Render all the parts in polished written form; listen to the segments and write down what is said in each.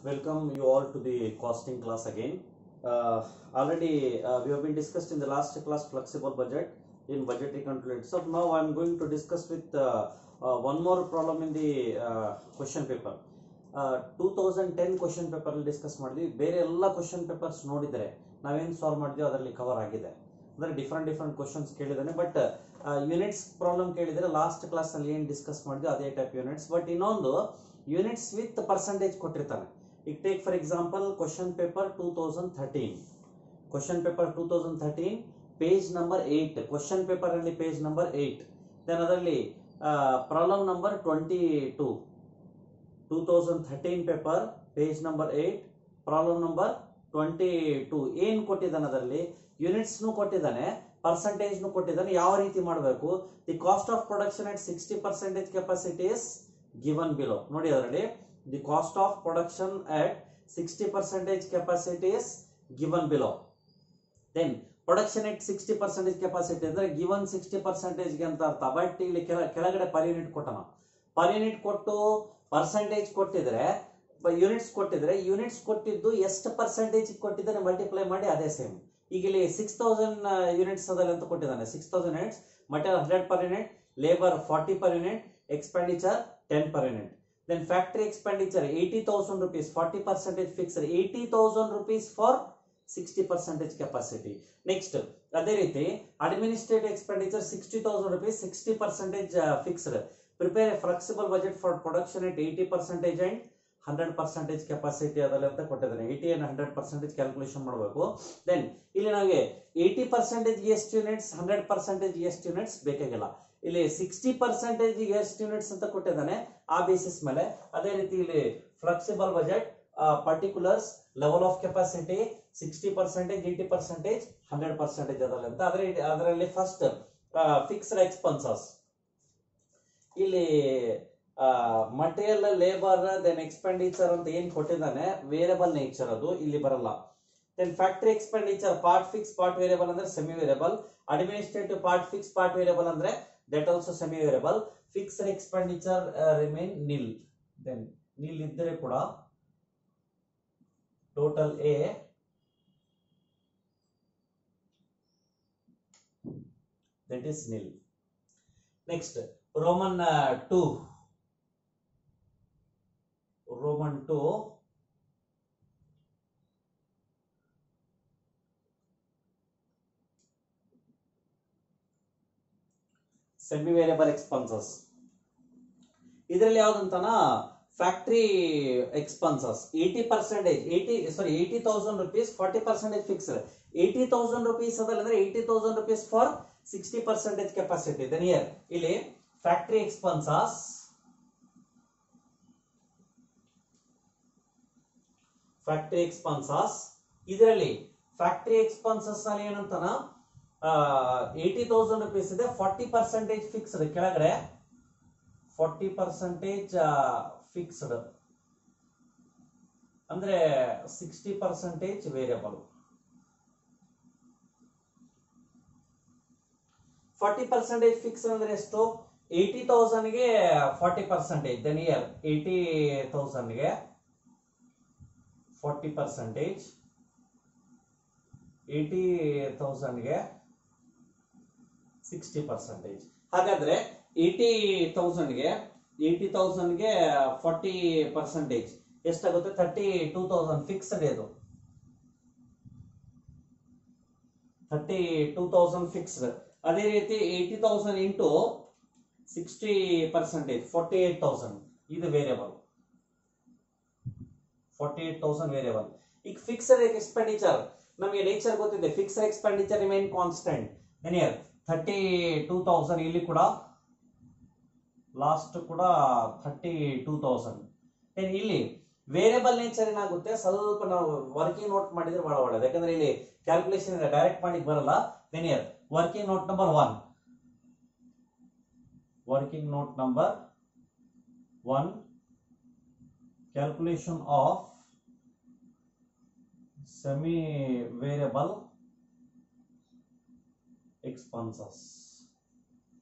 Welcome you all to the costing class again. Already we have been discussed in the last class flexible budget in budgetary calculator. So now I am going to discuss with one more problem in the question paper. 2010 question paper ಅಲ್ಲಿ discuss ಮಾಡಿದ್ವಿ. ಬೇರೆ ಎಲ್ಲ question papers ನೋಡಿದರೆ ನಾವೇನು solve ಮಾಡಿದ್ವಿ ಅದರಲ್ಲಿ cover ಆಗಿದೆ. ಅಂದರೆ ಡಿಫ್ರೆಂಟ್ ಕ್ವಶನ್ಸ್ ಕೇಳಿದ್ದಾನೆ. ಬಟ್ ಯೂನಿಟ್ಸ್ ಪ್ರಾಬ್ಲಮ್ ಕೇಳಿದರೆ ಲಾಸ್ಟ್ ಕ್ಲಾಸ್ ಅಲ್ಲಿ ಏನು ಡಿಸ್ಕಸ್ ಮಾಡಿದ್ವಿ ಅದೇ ಟೈಪ್ ಯೂನಿಟ್ಸ್. ಬಟ್ ಇನ್ನೊಂದು ಯೂನಿಟ್ಸ್ ವಿತ್ ಪರ್ಸೆಂಟೇಜ್ ಕೊಟ್ಟಿರ್ತಾನೆ. ಈಗ take for example question paper 2013. Question paper 2013 page number 8. Question paper ಅಲ್ಲಿ ಪೇಜ್ ನಂಬರ್ 8. ದೆನ್ ಅದರಲ್ಲಿ problem number 22. 2013 paper page number 8 problem number 22. ಏನು ಕೊಟ್ಟಿದ್ದಾನೆ ಅದರಲ್ಲಿ ಯೂನಿಟ್ಸ್ ನು ಕೊಟ್ಟಿದ್ದಾನೆ, ಪರ್ಸೆಂಟೇಜ್ ನು ಕೊಟ್ಟಿದ್ದಾನೆ. ಯಾವ ರೀತಿ ಮಾಡಬೇಕು? The cost of production at 60% capacity is given below. ನೋಡಿ ಅದರಲ್ಲಿ the cost of production at 60% capacity is given below. Then production at 60% capacity ಅಂದ್ರೆ ಗಿವನ್ 60% ಗೆ ಅಂತ ಅರ್ಥ. ಬಟ್ ಇಲ್ಲಿ ಕೆಳಗಡೆ ಪರ್ ಯೂನಿಟ್ ಕೊಟ್ಟನ. ಪರ್ ಯೂನಿಟ್ ಕೊಟ್ಟು ಪರ್ಸೆಂಟೇಜ್ ಕೊಟ್ಟಿದ್ರೆ ಯೂನಿಟ್ಸ್ ಕೊಟ್ಟಿದ್ರೆ ಯೂನಿಟ್ಸ್ ಕೊಟ್ಟಿದ್ದು ಎಷ್ಟು ಪರ್ಸೆಂಟೇಜ್ ಕೊಟ್ಟಿದ್ದಾನೆ ಮಲ್ಟಿಪ್ಲೈ ಮಾಡಿ ಅದೇ ಸೇಮ್. ಈಗ ಇಲ್ಲಿ 6000 ಯೂನಿಟ್ಸ್ ಅದಲ್ಲ ಅಂತ ಕೊಟ್ಟಿದ್ದಾನೆ. 6000 units, material 100 per unit, labour 40 per unit, expenditure 10 per unit. Then factory expenditure 80,000 rupees, 40% fixed, 80,000 rupees for 60% capacity. Next ಅದೇ ರೀತಿ administrative expenditure 60,000 rupees, 60% fixed. Prepare a flexible budget for production at 80% and 100% capacity ಅದಲ್ಲ ಅಂತ ಕೊಟ್ಟಿದ್ದಾನೆ. 80 and 100% calculation ಮಾಡಬೇಕು. Then ಇಲ್ಲಿ ನಮಗೆ 80% ಎಷ್ಟು units, 100% ಎಷ್ಟು ಯೂನಿಟ್ಸ್ ಬೇಕಾಗಿಲ್ಲ. ಇಲ್ಲಿ 60% ಎಷ್ಟು ಯೂನಿಟ್ಸ್ ಅಂತ ಕೊಟ್ಟಿದ್ದಾನೆ. ಆ ಬೇಸಿಸ್ ಮೇಲೆ ಅದೇ ರೀತಿ ಇಲ್ಲಿ flexible budget particulars level of capacity 60%, 80%, 100% ಅದಲ್ಲ ಅಂತ. ಅದರಲ್ಲಿ ಫಸ್ಟ್ ಫಿಕ್ಸ್ಡ್ ಎಕ್ಸ್ಪೆನ್ಸಸ್. ಇಲ್ಲಿ ಮಟೀರಿಯಲ್, ಲೇಬರ್, ದೆನ್ ಎಕ್ಸ್ಪೆಂಡಿಚರ್ ಅಂತ ಏನ್ ಕೊಟ್ಟಿದ್ದಾನೆ ವೇರಿಯಬಲ್ ನೇಚರ್, ಅದು ಇಲ್ಲಿ ಬರಲ್ಲ. Then factory expenditure part fix part variable ಅಂದ್ರೆ semi variable. Administrative part fix part variable ಅಂದ್ರೆ that also semi variable. Fixed expenditure remain nil. Then nil ಇದ್ದರೆ ಕೂಡ total a that is nil. Next Roman 2. Semi variable expenses. ಇದರಲ್ಲಿ ಯಾವ್ದಂತಾನ factory expenses 80,000 rupees, 40% fixed. 80,000 rupees ಅದಲ್ಲ ಅಂದ್ರೆ 80,000 rupees for 60% capacity. Then here ಇಲ್ಲಿ factory expenses ಇದರಲ್ಲಿ factory expenses ನಲ್ಲಿ ಏನಂತಾನ 80,000 rupees ಇದೆ, 40% ಫಿಕ್ಸ್ಡ್. ಕೆಳಗಡೆ 40% ಫಿಕ್ಸ್ಡ್ ಅಂದ್ರೆ 60% ವೇರಿಯಬಲ್. 40% ಫಿಕ್ಸ್ ಅಂದ್ರೆ ಎಷ್ಟು? 80,000 ಗೆ 40%. ದೆನ್ ಇಯರ್ 80,000 ಗೆ 40%, 80,000 ಗೆ 60%. ಹಾಗಾದ್ರೆ 80,000 ಗೆ 40% ಎಷ್ಟಾಗುತ್ತೆ? 32,000 ಫಿಕ್ಸ್ಡ್. ಇದು 32,000 ಫಿಕ್ಸ್ಡ್. ಅದೇ ರೀತಿ 80,000 ಇಂಟು 60%, 48,000 ಇದು ವೇರಿಯಬಲ್. 48,000 ವೇರಿಯಬಲ್. ಈಗ ಫಿಕ್ಸ್ಡ್ ಎಕ್ಸ್ಪೆಂಡಿಚರ್ ನಮಗೆ ನೇಚರ್ ಗೊತ್ತಿದೆ. Fixed expenditure remain constant. Then here 32,000 ಇಲ್ಲಿ ಕೂಡ ಲಾಸ್ಟ್ ಕೂಡ 32,000. ಇಲ್ಲಿ ವೇರಿಯಬಲ್ ನೇಚರ್ ಏನಾಗುತ್ತೆ, ಸ್ವಲ್ಪ ನಾವು ವರ್ಕಿಂಗ್ ನೋಟ್ ಮಾಡಿದ್ರೆ ಬಹಳ ಒಳ್ಳೆಯದು. ಯಾಕಂದ್ರೆ ಇಲ್ಲಿ ಕ್ಯಾಲ್ಕುಲೇಷನ್ ಡೈರೆಕ್ಟ್ ಮಾಡಿ ಬರಲ್ಲ. Then here working note number 1. Working note number 1, calculation of semi variable expenses.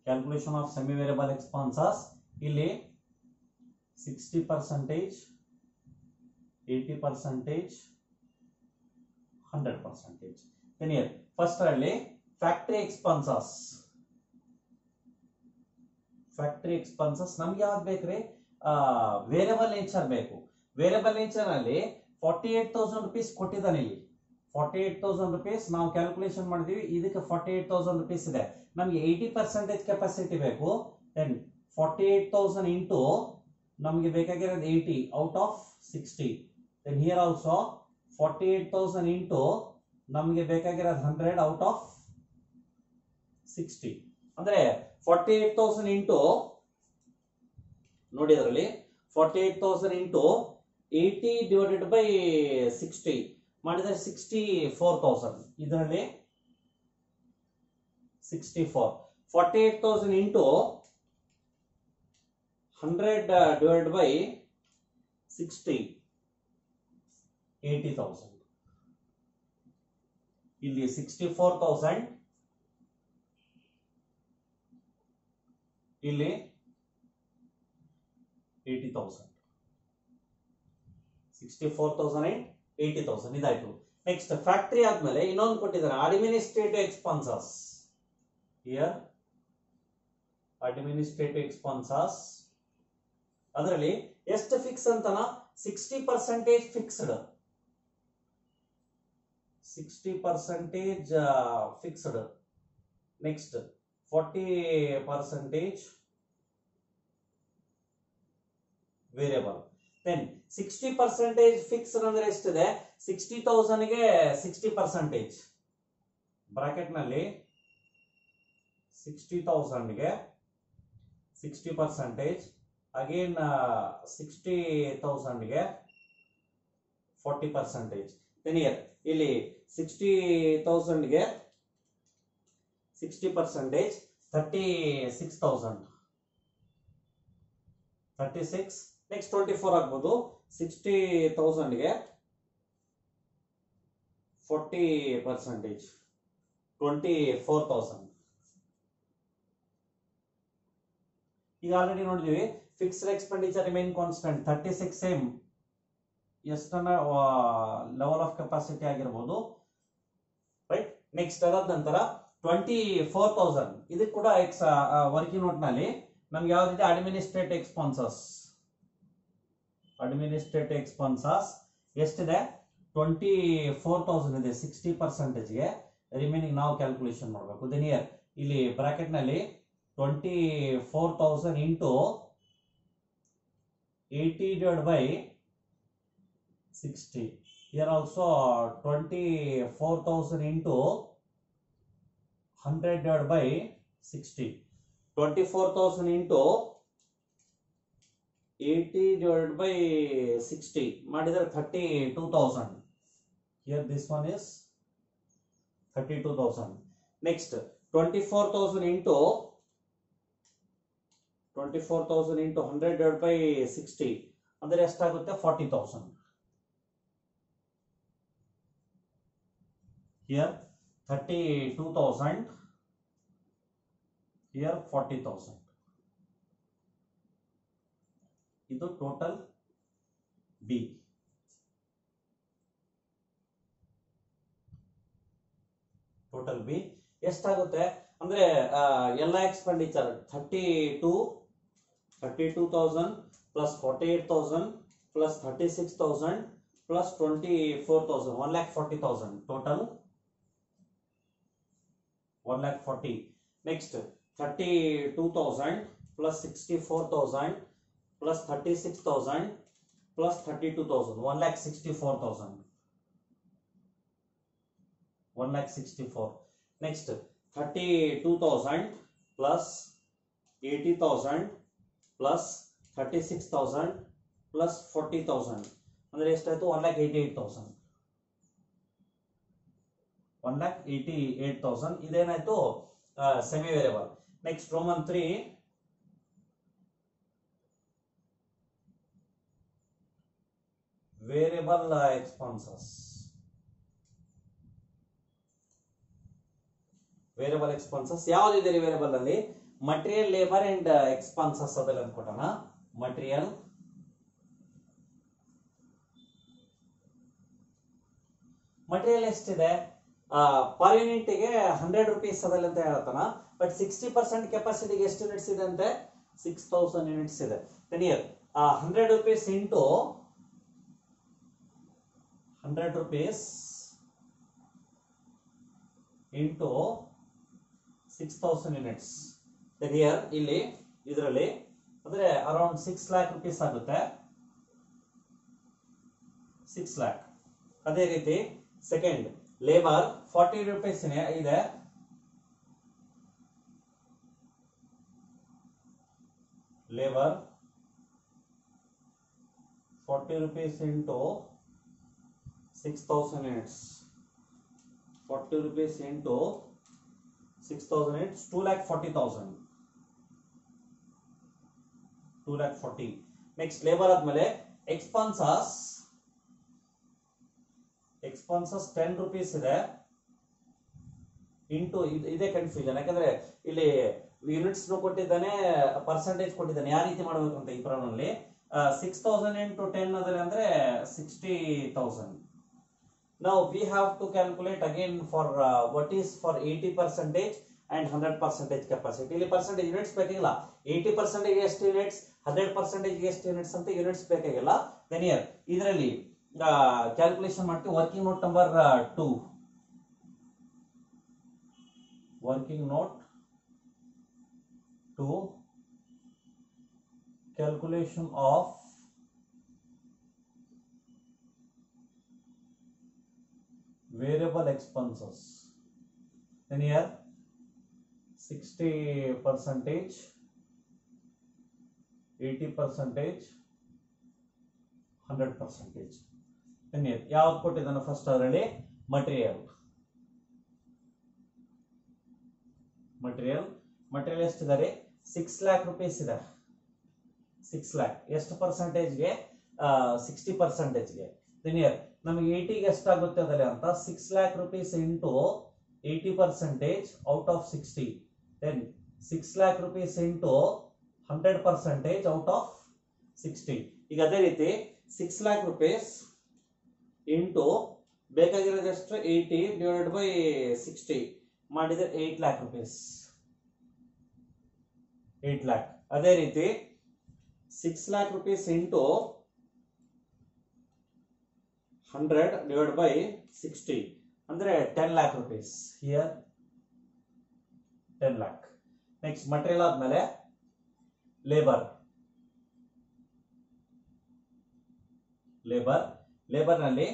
Calculation of semi variable expenses. ಇಲ್ಲಿ 60% 80%, 100%. Then here first ಅಲ್ಲಿ ಫ್ಯಾಕ್ಟರಿ ಎಕ್ಸ್ಪೆನ್ಸಸ್ ನಮ್ಗೆ ಯಾವ್ದು ಬೇಕ್ರಿ, ವೇರಿಯಬಲ್ ನೇಚರ್ ಬೇಕು. ವೇರಿಯಬಲ್ ನೇಚರ್ ಅಲ್ಲಿ 48,000 rupees ಕೊಟ್ಟಿದ್ದಾನೆ. ಇಲ್ಲಿ 48,000 rupees ನಾವು ಕ್ಯಾಲ್ಕುಲೇಷನ್ ಮಾಡಿದೀವಿ. ಇದಕ್ಕೆ 48,000 rupees ಇದೆ. ನಮ್ಗೆ 80% ಕೆಪಾಸಿಟಿ ಬೇಕು. ದೆನ್ 48,000 ಇಂಟು ನಮಗೆ ಬೇಕಾಗಿರೋದು 80 out of 60. Then here also 48,000 into ನಮಗೆ ಬೇಕಾಗಿರೋದು 100 ಔಟ್ ಆಫ್ 60. ಅಂದ್ರೆ 48,000 ಇಂಟು ನೋಡಿ ಅದರಲ್ಲಿ 48,000 ಇಂಟು 80 ಡಿವೈಡೆಡ್ ಬೈ 60 ಮಾಡಿದ್ರೆ 64,000. ಇದರಲ್ಲಿ 64. 48,000 ಇಂಟು 100 divided by 60, 80,000. ಇಲ್ಲಿ 64,000, ಇಲ್ಲಿ 80,000. 64,000 and 80,000 ಇದಾಯ್ತು. ನೆಕ್ಸ್ಟ್ ಫ್ಯಾಕ್ಟರಿ ಆದ್ಮೇಲೆ ಇನ್ನೊಂದು ಕೊಟ್ಟಿದ್ದಾರೆ, administrative expenses. Here administrative expenses ಅದರಲ್ಲಿ ಎಷ್ಟು ಫಿಕ್ಸ್ ಅಂತನ 60% fixed. 60% fixed. Next 40% variable. Then 60% fixed ಅಂದ್ರೆ ಎಷ್ಟಿದೆ, 60,000 ಗೆ 60%. ಬ್ರಾಕೆಟ್ ನಲ್ಲಿ 60,000 ಗೆ 60%, ಅಗೇನ್ 60,000 ಗೆ 40%. ದೆನ್ ಹಿಯರ್ ಇಲ್ಲಿ 60,000 ಗೆ 60%, 36,000. 36. ನೆಕ್ಸ್ಟ್ 24 ಆಗ್ಬೋದು. 60,000 ಗೆ 40%, 24,000. ಈಗ ಆಲ್ರೆಡಿ ನೋಡಿದ್ವಿ fixed expenditure remain constant 36 same. ಎಷ್ಟನ್ನ ಲೆವೆಲ್ ಆಫ್ ಕೆಪಾಸಿಟಿ ಆಗಿರ್ಬೋದು, ರೈಟ್. ನೆಕ್ಸ್ಟ್ ಅದಾದ ನಂತರ 24,000 ಇದಕ್ಕೆ ಕೂಡ ವರ್ಕಿಂಗ್ ನೋಟ್ ನಲ್ಲಿ ನಮ್ಗೆ ಯಾವ್ದಿದೆ, ಅಡ್ಮಿನಿಸ್ಟ್ರೇಟಿವ್ ಎಕ್ಸ್ಪೆನ್ಸಸ್ ಎಷ್ಟಿದೆ, 24,000 ಇದೆ. 60% ಗೆ ರಿಮೈನಿಂಗ್ ನಾವು ಕ್ಯಾಲ್ಕುಲೇಷನ್ ಮಾಡಬೇಕು. ದೆನ್ ಹಿಯರ್ ಇಲ್ಲಿ ಬ್ರಾಕೆಟ್ ನಲ್ಲಿ 24,000 into 80 divided by 60. Here also 24,000 into 100 divided by 60. 24,000 into 80 divided by 60 ಮಾಡಿದರೆ 32,000. Here this one is 32,000. Next 24,000 into 100 divided by 60 ಅಂದ್ರೆ ಎಷ್ಟಾಗುತ್ತೆ, 40,000. Here 32,000, here 40,000. ಇದು ಟೋಟಲ್ ಬಿ. ಎಷ್ಟಾಗುತ್ತೆ ಅಂದ್ರೆ ಎಲ್ಲ expenditure 32,000 plus 48,000 plus 36,000 plus 24,000, 1,40,000 total. 1,40,000. Next 32,000 plus 64,000 plus 36,000 plus 32,000, 1,64,000. 1,64,000. Next 32,000 plus 80,000 plus 36,000 plus 40,000 ಅಂದ್ರೆ ಎಷ್ಟಾಯ್ತು, 1,88,000. 1,88,000 ಇದೇನಾಯ್ತು semi variable. Next Roman 3 variable expenses. Variable expenses ಯಾವ್ದಿದೆ ವೇರಿಯಬಲ್ ಅಲ್ಲಿ, ಮಟೀರಿಯಲ್, ಲೇಬರ್ ಅಂಡ್ ಎಕ್ಸ್ಪೆನ್ಸಸ್ ಅದೆಲ್ಲ ಅಂದ್ಕೊಟ್ಟಣ. ಮಟೀರಿಯಲ್, ಮಟೀರಿಯಲ್ ಎಷ್ಟಿದೆ ಪರ್ ಯೂನಿಟ್ಗೆ 100 rupees ಅದಲ್ಲ ಅಂತ ಹೇಳ್ತಾನ. ಬಟ್ 60% ಕೆಪಾಸಿಟಿಗೆ ಎಷ್ಟು ಯೂನಿಟ್ಸ್ ಇದೆ ಅಂತೆ 6000 ಯೂನಿಟ್ಸ್ ಇದೆ. Clear. 100 rupees into 100 rupees into 6000 units. Clear. ಇಲ್ಲಿ ಇದರಲ್ಲಿ ಅಂದ್ರೆ ಅರೌಂಡ್ 6 lakh rupees ಆಗುತ್ತೆ. 6 lakh. ಅದೇ ರೀತಿ ಸೆಕೆಂಡ್ ಲೇಬರ್ 40 rupees ಇದೆ. Labour 40 rupees into 6000 units. 40 rupees into 6000 units, 2,40,000. 2,40,000. Next labor ಆದ್ಮೇಲೆ expenses 10 rupees ಇದೆ ಇಂಟು ಇದೇ ಕನ್ಫ್ಯೂಷನ್. ಯಾಕಂದ್ರೆ ಇಲ್ಲಿ ಯೂನಿಟ್ಸ್ ಕೊಟ್ಟಿದ್ದಾನೆ, ಪರ್ಸೆಂಟೇಜ್ ಕೊಟ್ಟಿದ್ದಾನೆ, ಯಾವ ರೀತಿ ಮಾಡಬೇಕು ಅಂತ ಈ ಪ್ರಾಬ್ಲಮ್ ಅಲ್ಲಿ. 6000 into 10 ಅದಲ್ಲ ಅಂದ್ರೆ 60,000. Now we have to calculate again for what is for 80% and 100% capacity. ಇಲ್ಲಿ ಪರ್ಸೆಂಟೇಜ್ ಯೂನಿಟ್ಸ್ ಬೇಕಾಗಿಲ್ಲ. 80% ಎಷ್ಟು ಯೂನಿಟ್ಸ್, 100% ಎಷ್ಟು ಯೂನಿಟ್ಸ್ ಅಂತ ಯೂನಿಟ್ಸ್ ಬೇಕಾಗಿಲ್ಲ. ದೆನ್ ಹಿಯರ್ ಇದರಲ್ಲಿ ಕ್ಯಾಲ್ಕುಲೇಷನ್ ಮಾಡ್ತೀವಿ. Working note number 2. Working note 2, calculation of variable expenses. Then here 60%, 80%, 100%. Then here ಯಾವ್ದು ಕೊಟ್ಟಿದ್ದಾನೆ ಫಸ್ಟ್ ಅದರಲ್ಲಿ ಮಟೀರಿಯಲ್ ಎಷ್ಟಿದ್ದಾರೆ 6 lakh rupees ಇದೆ. 6 lakh ಎಷ್ಟು ಪರ್ಸೆಂಟೇಜ್ಗೆ 60%ಗೆ. ದೆನ್ ಹಿಯರ್ ನಮಗೆ 80ಗೆ ಎಷ್ಟಾಗುತ್ತೆ ಅದರಲ್ಲಿ ಅಂತ 6 lakh rupees into 80% out of 60. Then 6 lakh rupees into 100% out of 60. ಈಗ ಅದೇ ರೀತಿ 6 lakh rupees into ಬೇಕಾಗಿರೋದು ಎಷ್ಟು 80 divided by 60 ಮಾಡಿದ್ರೆ 8 lakh rupees. 8 lakh. ಅದೇ ರೀತಿ 6 lakh rupees into 100 divided by 60 ಅಂದ್ರೆ 10 lakh rupees. Here 10 lakh. Next material ಆದ್ಮೇಲೆ ಲೇಬರ್ ನಲ್ಲಿ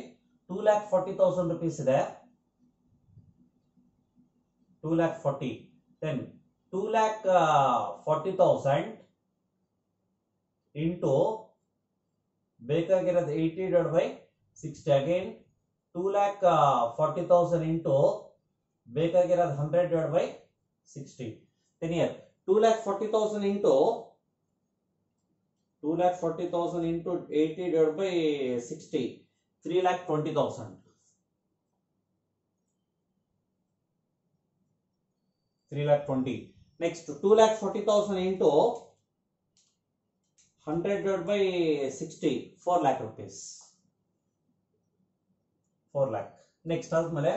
2,40,000 rupees ಇದೆ. 2,40,000. Then 2,40,000 into ಬೇಕಾಗಿರೋದು 80 divided by 60. ಅಗೇನ್ 2,40,000 into ಬೇಕಾಗಿರೋದು 100 divided by 60. Then here 2,40,000 into 80 divided by 60, 3,20,000. 3,20,000. Next 2,40,000 into 100 divided by 60, 4 lakh rupees. 4 lakh. Next ಆದ್ಮೇಲೆ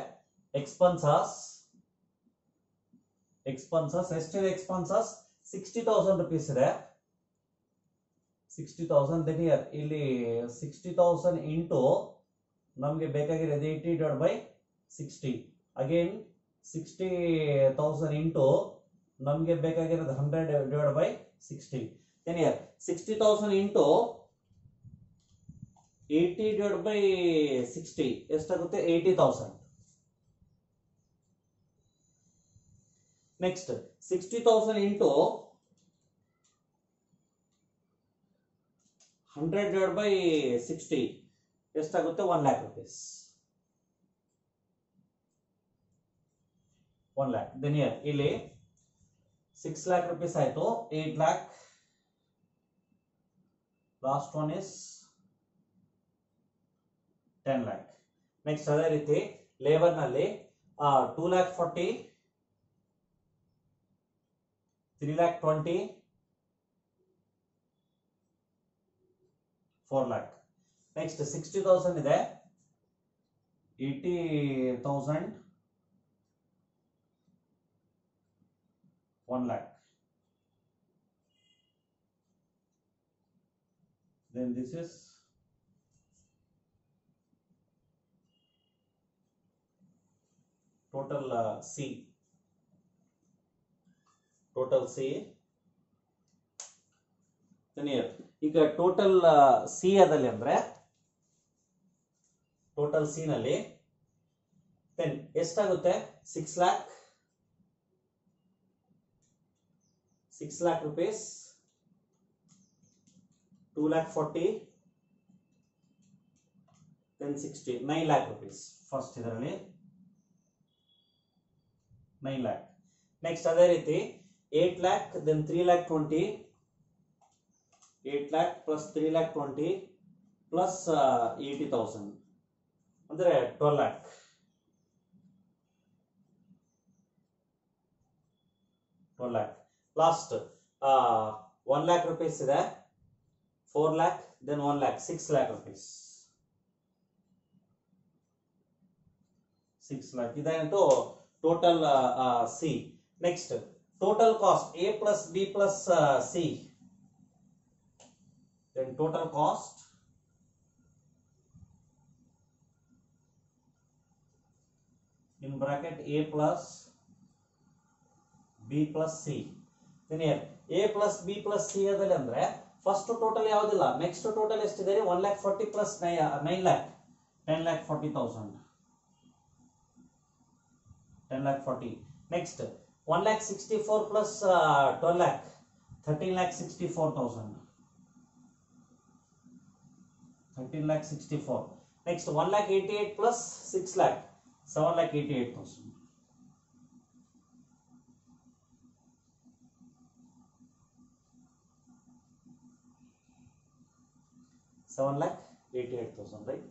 expenses ಎಷ್ಟಿದೆ expenses 60,000 rupees ಇದೆ. 60,000. then here ಇಲ್ಲಿ 60,000 into ನಮಗೆ ಬೇಕಾಗಿರೋದು 80 divided by 60. ಅಗೇನ್ 60,000 into ನಮಗೆ ಬೇಕಾಗಿರೋದು 100 divided by 60. then here 60,000 into 80 divided by 60 ಎಷ್ಟಾಗುತ್ತೆ 80,000. Next 60,000 into 100 divided by 60 ಎಷ್ಟಾಗುತ್ತೆ 1 lakh rupees. 1 lakh. then here ಇಲ್ಲಿ 6 lakh rupees ಆಯ್ತು. 8 lakh. Last one is 10 lakh. Next ಅದೇ ರೀತಿ ಲೇಬರ್ ನಲ್ಲಿ 2,40,000, 3,20,000, 4 lakh. ನೆಕ್ಸ್ಟ್ 60,000 ಇದೆ. 80,000 1 lakh. Then this is total C. Total C. Then here ಈಗ total C ಅದಲ್ಲಿ ಅಂದ್ರೆ ಟೋಟಲ್ ಸಿ ನಲ್ಲಿ then ಎಷ್ಟಾಗುತ್ತೆ 6 lakh rupees, 2,40,000, then 60, 9 lakh rupees. First ಇದರಲ್ಲಿ 9 lakh. Next ಅದೇ ರೀತಿ 8 lakh, then 3,20,000, 8 lakh plus 3,20,000 plus 80,000 ಅಂದ್ರೆ 12 lakh. 12 lakh. Last 1 lakh rupees ಇದೆ, 4 lakh, then 1 lakh, 6 lakh rupees. 6 lakh. ಇದಾಯಿತು total C. Next total cost A plus B plus C. then total cost in bracket a plus b plus c. then here a plus b plus c ಅದಲ್ಲ ಅಂದ್ರೆ first total ಯಾವುದಿಲ್ಲ, next total ಎಷ್ಟಿದೆ 1,40,000 plus 9 lakh, 10,40,000, 10,40,000. next 1,64,000 plus 12 lakh, 13,64,000, 13,64,000. next 1,88,000 plus 6 lakh, 7,88,000. 7,88,000 right.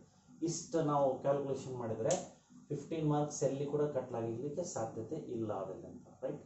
ಇಷ್ಟು ನಾವು calculation ಮಾಡಿದರೆ 15 marks ಎಲ್ಲಿ ಕೂಡ ಕಟ್ಲಾಗಲಿಕ್ಕೆ ಸಾಧ್ಯತೆ ಇಲ್ಲ ಅದರಲ್ಲಿ ಅಂತ ರೈಟ್.